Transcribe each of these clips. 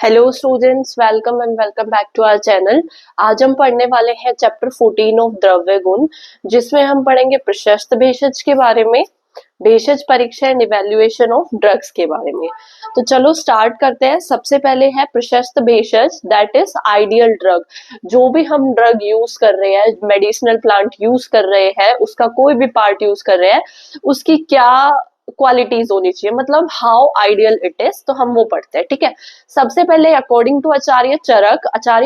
Hello students, welcome and welcome back to our channel. आज हम पढ़ने वाले हैं चैप्टर 14 ऑफ द्रव्य गुण, जिसमें हम पढ़ेंगे प्रशस्त भेषज के बारे में, भेषज परीक्षा एंड इवैल्यूएशन ऑफ ड्रग्स के बारे में। तो चलो स्टार्ट करते हैं। सबसे पहले है प्रशस्त भेषज, दैट इज आइडियल ड्रग। जो भी हम ड्रग यूज कर रहे हैं, मेडिसिनल प्लांट यूज कर रहे हैं, उसका कोई भी पार्ट यूज कर रहे हैं, उसकी क्या क्वालिटीज होनी चाहिए, मतलब हाउ आइडियल इट इज, तो हम वो पढ़ते हैं। ठीक है, सबसे पहले अकॉर्डिंग टू आचार्य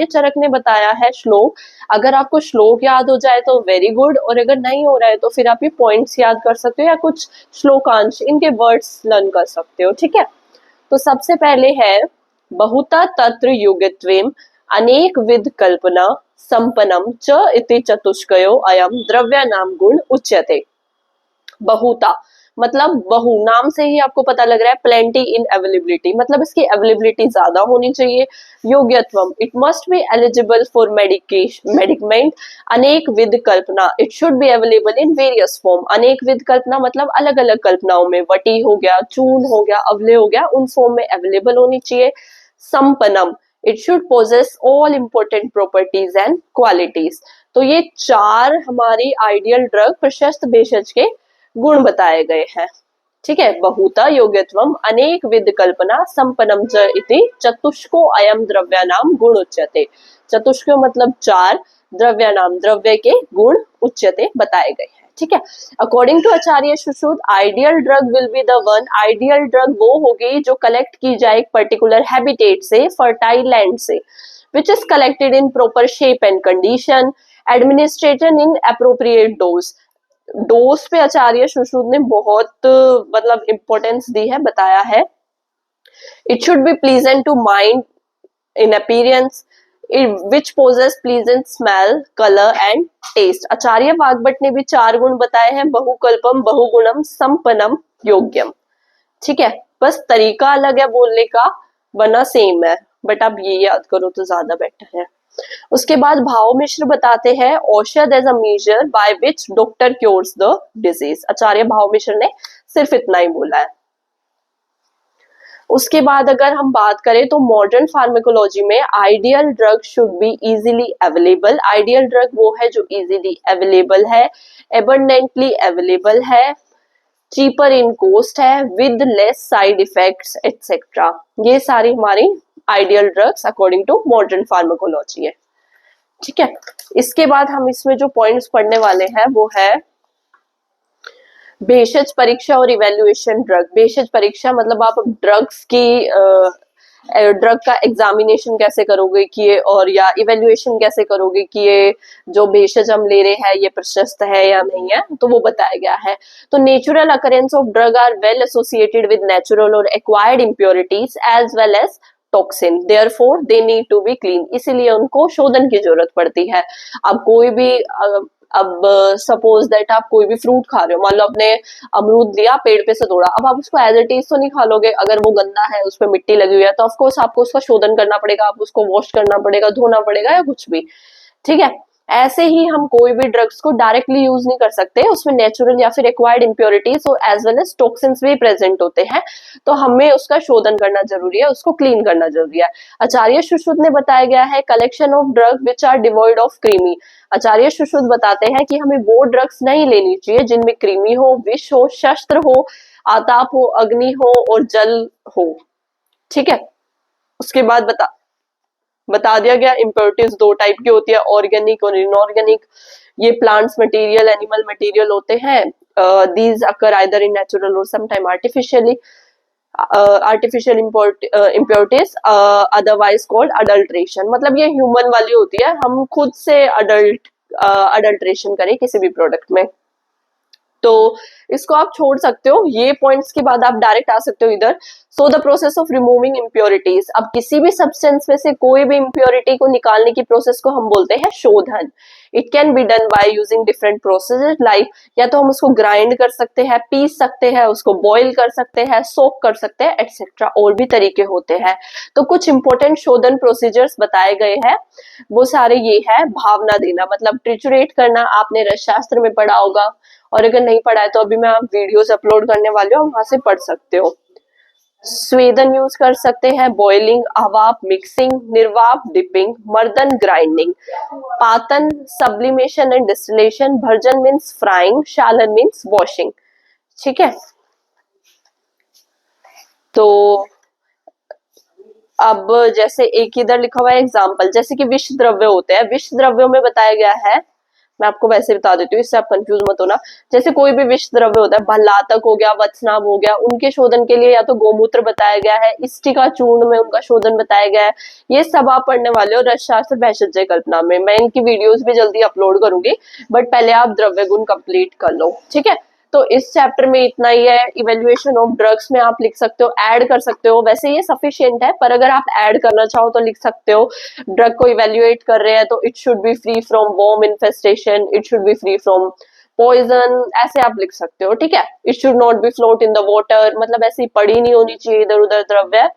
चरक ने बताया है श्लोक। अगर आपको श्लोक याद हो जाए तो वेरी गुड, और अगर नहीं हो रहा है तो फिर आप ये पॉइंट्स याद कर सकते हो या कुछ श्लोकांश इनके वर्ड्स लर्न कर सकते हो। ठीक है, तो सबसे पहले है बहुता तत्र युगत्वेम अनेक विध कल्पना संपन्नम च इति चतुष्कयो अयम द्रव्यानाम गुण उच्यते। बहुता मतलब बहु, नाम से ही आपको पता लग रहा है, प्लेंटी इन अवेलेबिलिटी, मतलब इसकी अवेलेबिलिटी ज्यादा होनी चाहिए। योग्यत्वम, it must be eligible for medicament. अनेक विध कल्पना, it should be available in various form. अनेक विध कल्पना मतलब अलग अलग कल्पनाओं में, वटी हो गया, चूर्ण हो गया, अवले हो गया, उन फॉर्म में अवेलेबल होनी चाहिए। संपन्नम, it should possess all important properties and qualities. तो ये चार हमारी आइडियल ड्रग प्रशस्त भेषज के गुण बताए गए हैं। ठीक है, बहुता योग्यत्वम अनेक विध कल्पना संपन्नम च इति चतुष्को अयम द्रव्यानाम गुण उच्यते। चतुष्को मतलब चार, द्रव्यानाम द्रव्य के गुण उच्यते बताए गए हैं। ठीक है, according to Acharya Sushruta, ideal drug will be the one, ideal drug वो होगी जो कलेक्ट की जाए एक पर्टिकुलर हैबिटेट से, फर्टाइल लैंड से, which is collected in proper shape and condition, administration in appropriate dose। Dose पे आचार्य सुश्रुत ने बहुत मतलब इंपॉर्टेंस दी है, बताया है। It should be pleasant to mind in appearance, which possess pleasant smell, colour and taste. Acharya Vagbhata ने भी चार गुण बताए हैं, बहुकल्पम, बहुगुणम, संपन्नम, योग्यम। ठीक है, बस तरीका अलग है बोलने का, वरना सेम है, बट आप ये याद करो तो ज्यादा बेटर है। उसके बाद भाव मिश्र बताते हैं, औषध as a measure by which doctor cures the disease. Acharya Bhav Mishra ने सिर्फ इतना ही बोला है। उसके बाद अगर हम बात करें तो मॉडर्न फार्माकोलॉजी में ideal drug should be easily available. Ideal drug वो है जो इजीली अवेलेबल है, एबंडेंटली अवेलेबल है, चीपर इन कॉस्ट है, with less side effects etcetera. ये सारी हमारी ideal drugs according to modern pharmacology है। ठीक है, इसके बाद हम इसमें जो पॉइंट्स पढ़ने वाले हैं वो है भेषज परीक्षा और इवैल्यूएशन ड्रग। भेषज परीक्षा मतलब आप ड्रग्स की ड्रग का एग्जामिनेशन कैसे करोगे कि ये, और या इवैल्यूएशन कैसे करोगे कि ये जो भेषज हम ले रहे हैं ये प्रशस्त है या नहीं है, तो वो बताया गया है। तो natural occurrence of drug are well associated with natural और acquired impurities as well as toxin, therefore they need to be clean, इसीलिए उनको शोधन की जरूरत पड़ती है। अब कोई भी अब सपोज दैट आप कोई भी फ्रूट खा रहे हो, मान लो आपने अमरूद लिया, पेड़ पे से तोड़ा, अब आप उसको एज इट इज तो नहीं खा लोगे, अगर वो गंदा है, उस पर मिट्टी लगी हुई है, तो ऑफकोर्स आपको उसका शोधन करना पड़ेगा, आप उसको वॉश करना पड़ेगा, धोना पड़ेगा या कुछ भी। ठीक है, ऐसे ही हम कोई भी ड्रग्स को डायरेक्टली यूज नहीं कर सकते, उसमें नेचुरल या फिर एक्वायर्ड इम्प्योरिटीज और एज वेल एज टॉक्सिन्स भी प्रेजेंट होते हैं, तो हमें उसका शोधन करना जरूरी है, उसको क्लीन करना जरूरी है। आचार्य सुश्रुत ने बताया गया है collection of drug which are devoid of क्रीमी। आचार्य सुश्रुत बताते हैं कि हमें वो ड्रग्स नहीं लेनी चाहिए जिनमें कृमि हो, विष हो, शस्त्र हो, आताप हो, अग्नि हो और जल हो। ठीक है, उसके बाद बता दिया गया इम्प्योरिटीज दो टाइप की होती है, ऑर्गेनिक और इनऑर्गेनिक। ये प्लांट्स मटेरियल, एनिमल मटेरियल होते हैं। These occur either in natural और sometime artificially, artificial impurities otherwise called adulteration. मतलब ये ह्यूमन वाली होती है, हम खुद से अडल्ट्रेशन करें किसी भी प्रोडक्ट में, तो इसको आप छोड़ सकते हो। ये पॉइंट्स के बाद आप डायरेक्ट आ सकते हो इधर। So the process of removing impurities, अब किसी भी सब्सटेंस में से कोई भी इम्प्योरिटी को निकालने की प्रोसेस को हम बोलते हैं शोधन। It can be done by using different processes, like या तो हम उसको ग्राइंड कर सकते हैं, पीस सकते हैं, उसको बॉईल कर सकते हैं, सोक कर सकते हैं एटसेट्रा, और भी तरीके होते हैं। तो कुछ इंपॉर्टेंट शोधन प्रोसीजर्स बताए गए हैं, वो सारे ये है। भावना देना मतलब ट्रिचुरेट करना, आपने रसशास्त्र में पढ़ा होगा, और अगर नहीं पढ़ा है तो अभी मैं आप वीडियोस अपलोड करने वाली हूँ, वहां से पढ़ सकते हो। स्वेदन यूज कर सकते हैं, बॉइलिंग, अवाप मिक्सिंग, निर्वाप डिपिंग, मर्दन ग्राइंडिंग, पातन सब्लिमेशन एंड डिस्टिलेशन, भर्जन मीन्स फ्राइंग, शालन मीन्स वॉशिंग। ठीक है, तो अब जैसे एक इधर लिखा हुआ है एग्जाम्पल, जैसे कि विष द्रव्य होते हैं, विष द्रव्यों में बताया गया है, मैं आपको वैसे बता देती हूँ, इससे आप कंफ्यूज मत होना। जैसे कोई भी विष द्रव्य होता है, भल्लातक हो गया, वत्सनाभ हो गया, उनके शोधन के लिए या तो गोमूत्र बताया गया है, स्टिका चूर्ण में उनका शोधन बताया गया है। ये सब आप पढ़ने वाले हो रसशास्त्र भेषज कल्पना में। मैं इनकी वीडियोस भी जल्दी अपलोड करूंगी, बट पहले आप द्रव्य गुण कंप्लीट कर लो। ठीक है, तो इस चैप्टर में इतना ही है। इवेल्युएशन ऑफ ड्रग्स में आप लिख सकते हो, ऐड कर सकते हो, वैसे ये सफिशिएंट है, पर अगर आप ऐड करना चाहो तो लिख सकते हो। ड्रग को इवेल्युएट कर रहे हैं तो it should be free from worm infestation, it should be free from poison, ऐसे आप लिख सकते हो। ठीक है, it should not be float in the water, मतलब ऐसी पड़ी नहीं होनी चाहिए इधर उधर द्रव्य।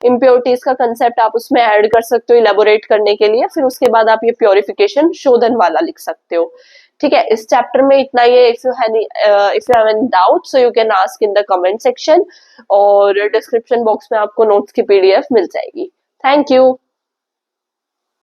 इम्प्योरिटीज का कंसेप्ट आप उसमें ऐड कर सकते हो इलेबोरेट करने के लिए, फिर उसके बाद आप ये प्योरिफिकेशन शोधन वाला लिख सकते हो। ठीक है, इस चैप्टर में इतना ही है। If you have any doubt so you can ask in the comment section, और डिस्क्रिप्शन बॉक्स में आपको नोट्स की पीडीएफ मिल जाएगी। Thank you.